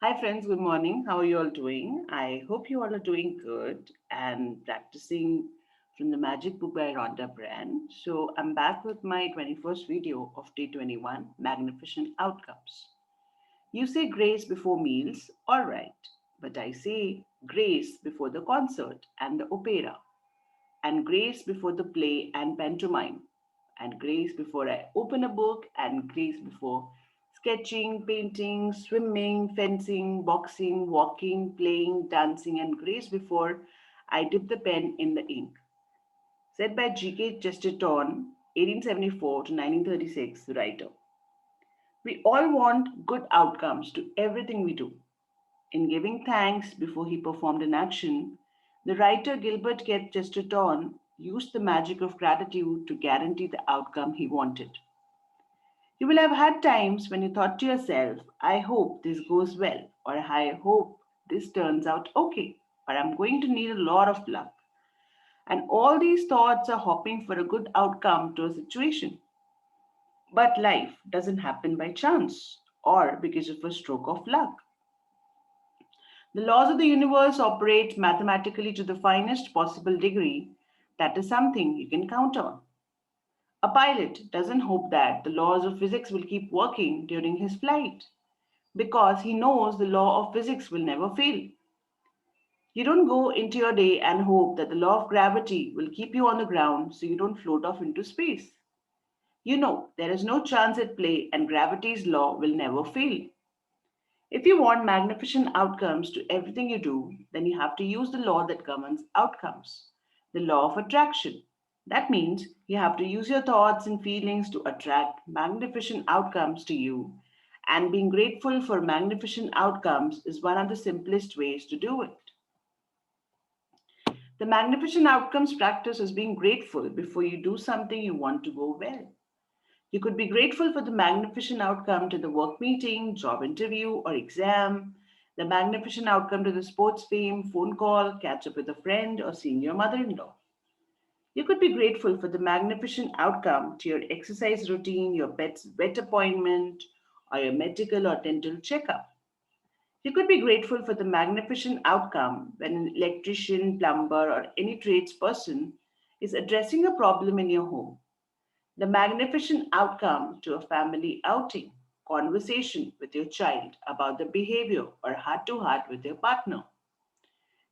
Hi, friends. Good morning. How are you all doing? I hope you all are doing good and practicing from the Magic Book by Rhonda Brand. So, I'm back with my 21st video of day 21 Magnificent Outcomes. You say grace before meals, all right, but I say grace before the concert and the opera, and grace before the play and pantomime, and grace before I open a book, and grace before sketching, painting, swimming, fencing, boxing, walking, playing, dancing, and grace before I dip the pen in the ink. Said by G.K. Chesterton, 1874 to 1936, the writer. We all want good outcomes to everything we do. In giving thanks before he performed an action, the writer Gilbert Keith Chesterton used the magic of gratitude to guarantee the outcome he wanted. You will have had times when you thought to yourself, I hope this goes well, or I hope this turns out okay, or I'm going to need a lot of luck. And all these thoughts are hoping for a good outcome to a situation. But life doesn't happen by chance or because of a stroke of luck. The laws of the universe operate mathematically to the finest possible degree. That is something you can count on. A pilot doesn't hope that the laws of physics will keep working during his flight because he knows the law of physics will never fail. You don't go into your day and hope that the law of gravity will keep you on the ground so you don't float off into space. You know there is no chance at play and gravity's law will never fail. If you want magnificent outcomes to everything you do, then you have to use the law that governs outcomes, the law of attraction. That means you have to use your thoughts and feelings to attract magnificent outcomes to you, and being grateful for magnificent outcomes is one of the simplest ways to do it. The magnificent outcomes practice is being grateful before you do something you want to go well. You could be grateful for the magnificent outcome to the work meeting, job interview, or exam, the magnificent outcome to the sports fame, phone call, catch up with a friend, or seeing your mother in law. You could be grateful for the magnificent outcome to your exercise routine, your pet's vet appointment, or your medical or dental checkup. You could be grateful for the magnificent outcome when an electrician, plumber, or any tradesperson is addressing a problem in your home, the magnificent outcome to a family outing, conversation with your child about the behavior or heart to heart with your partner.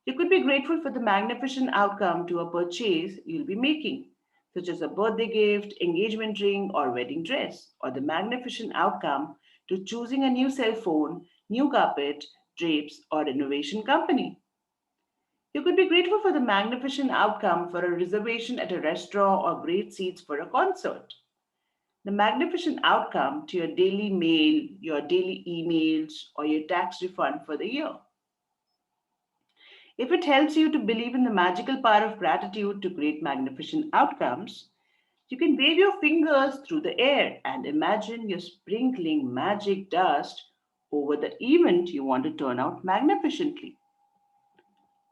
You could be grateful for the magnificent outcome to a purchase you'll be making, such as a birthday gift, engagement ring, or wedding dress, or the magnificent outcome to choosing a new cell phone, new carpet, drapes, or renovation company. You could be grateful for the magnificent outcome for a reservation at a restaurant or great seats for a concert. The magnificent outcome to your daily mail, your daily emails, or your tax refund for the year. If it helps you to believe in the magical power of gratitude to create magnificent outcomes, you can wave your fingers through the air and imagine you're sprinkling magic dust over the event you want to turn out magnificently.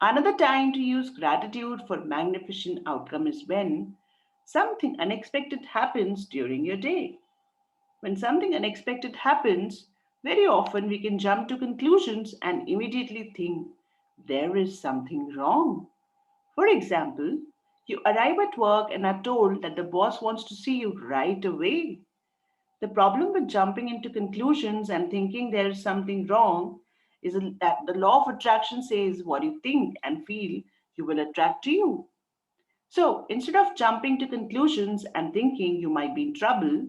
Another time to use gratitude for magnificent outcome is when something unexpected happens during your day. When something unexpected happens, very often we can jump to conclusions and immediately think there is something wrong. For example, you arrive at work and are told that the boss wants to see you right away. The problem with jumping into conclusions and thinking there is something wrong is that the law of attraction says what you think and feel you will attract to you. So instead of jumping to conclusions and thinking you might be in trouble,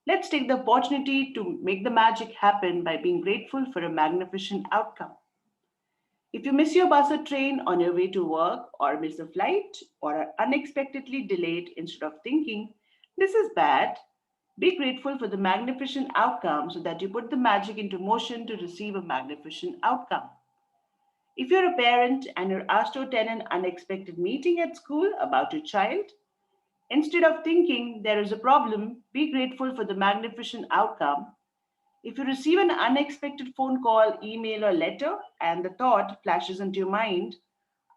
let's take the opportunity to make the magic happen by being grateful for a magnificent outcome. If you miss your bus or train on your way to work, or miss a flight, or are unexpectedly delayed, instead of thinking, this is bad, be grateful for the magnificent outcome so that you put the magic into motion to receive a magnificent outcome. If you're a parent and you're asked to attend an unexpected meeting at school about your child, instead of thinking there is a problem, be grateful for the magnificent outcome. If you receive an unexpected phone call, email, or letter, and the thought flashes into your mind,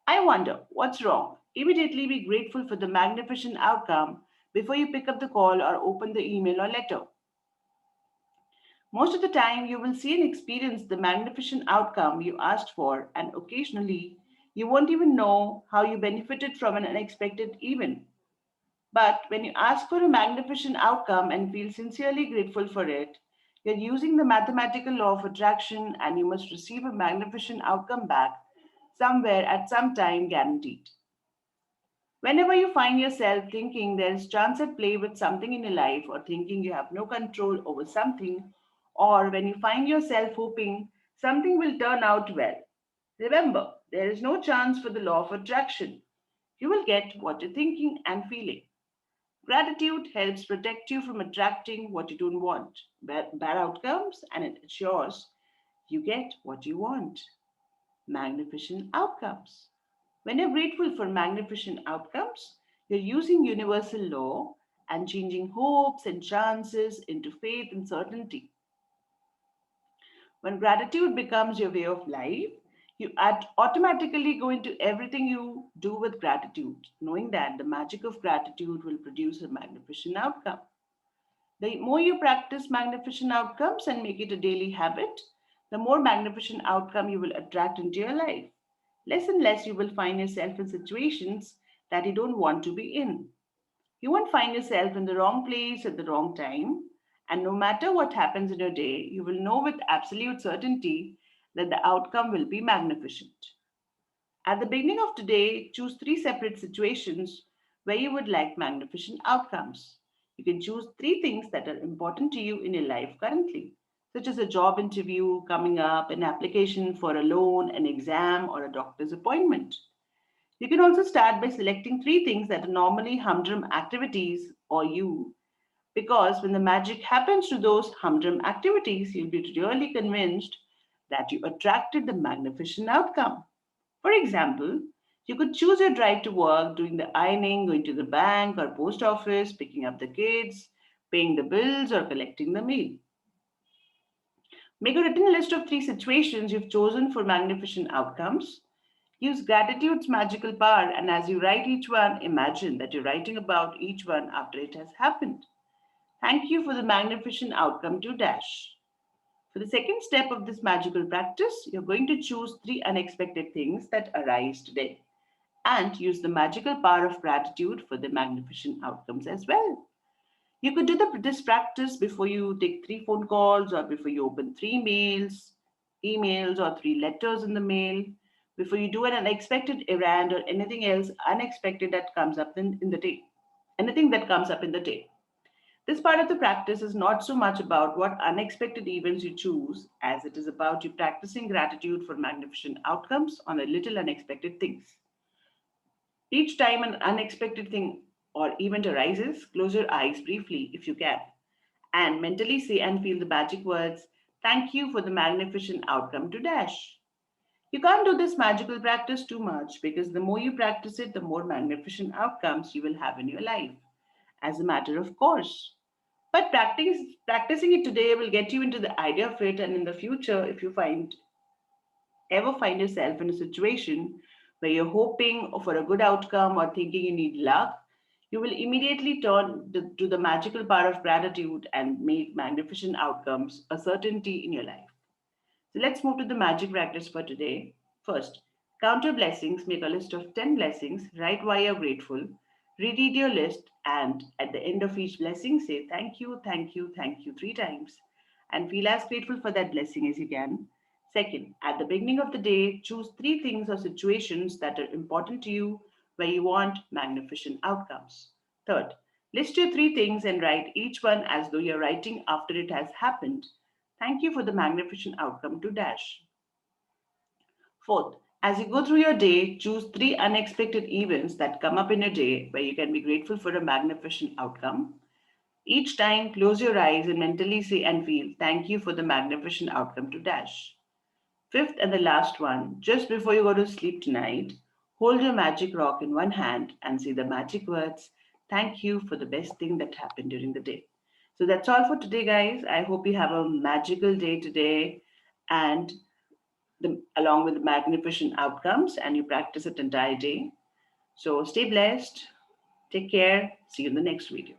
I wonder what's wrong, immediately be grateful for the magnificent outcome before you pick up the call or open the email or letter. Most of the time, you will see and experience the magnificent outcome you asked for, and occasionally, you won't even know how you benefited from an unexpected event. But when you ask for a magnificent outcome and feel sincerely grateful for it, you're using the mathematical law of attraction and you must receive a magnificent outcome back somewhere at some time guaranteed. Whenever you find yourself thinking there's chance at play with something in your life or thinking you have no control over something, or when you find yourself hoping something will turn out well, remember there is no chance for the law of attraction. You will get what you're thinking and feeling. Gratitude helps protect you from attracting what you don't want, bad outcomes, and it ensures you get what you want, magnificent outcomes. When you're grateful for magnificent outcomes, you're using universal law and changing hopes and chances into faith and certainty. When gratitude becomes your way of life, you automatically go into everything you do with gratitude, knowing that the magic of gratitude will produce a magnificent outcome. The more you practice magnificent outcomes and make it a daily habit, the more magnificent outcome you will attract into your life. Less and less you will find yourself in situations that you don't want to be in. You won't find yourself in the wrong place at the wrong time. And no matter what happens in your day, you will know with absolute certainty that the outcome will be magnificent. At the beginning of today, choose three separate situations where you would like magnificent outcomes. You can choose three things that are important to you in your life currently, such as a job interview coming up, an application for a loan, an exam, or a doctor's appointment. You can also start by selecting three things that are normally humdrum activities or you, because when the magic happens to those humdrum activities, you'll be really convinced that you attracted the magnificent outcome. For example, you could choose your drive to work, doing the ironing, going to the bank or post office, picking up the kids, paying the bills, or collecting the mail. Make a written list of three situations you've chosen for magnificent outcomes. Use gratitude's magical power, and as you write each one, imagine that you're writing about each one after it has happened. Thank you for the magnificent outcome to dash. For the second step of this magical practice, you're going to choose three unexpected things that arise today and use the magical power of gratitude for the magnificent outcomes as well. You could do this practice before you take three phone calls or before you open three emails or three letters in the mail, before you do an unexpected errand or anything else unexpected that comes up in the day. Anything that comes up in the day. This part of the practice is not so much about what unexpected events you choose as it is about you practicing gratitude for magnificent outcomes on the little unexpected things. Each time an unexpected thing or event arises, close your eyes briefly if you can and mentally say and feel the magic words, "Thank you for the magnificent outcome to dash." You can't do this magical practice too much because the more you practice it, the more magnificent outcomes you will have in your life, as a matter of course. But practicing it today will get you into the idea of it, and in the future, if you find yourself in a situation where you're hoping for a good outcome or thinking you need luck, you will immediately turn to the magical power of gratitude and make magnificent outcomes a certainty in your life. So let's move to the magic practice for today. First, count your blessings, make a list of 10 blessings, write why you're grateful, reread your list, and at the end of each blessing, say thank you, thank you, thank you three times, and feel as grateful for that blessing as you can. Second, at the beginning of the day, choose three things or situations that are important to you where you want magnificent outcomes. Third, list your three things and write each one as though you're writing after it has happened. Thank you for the magnificent outcome to dash. Fourth, as you go through your day, choose three unexpected events that come up in your day where you can be grateful for a magnificent outcome. Each time, close your eyes and mentally say and feel, "Thank you for the magnificent outcome to dash." Fifth and the last one, just before you go to sleep tonight, hold your magic rock in one hand and say the magic words, "Thank you for the best thing that happened during the day." So that's all for today, guys. I hope you have a magical day today and along with magnificent outcomes, and you practice it entire day. So stay blessed, take care, see you in the next video.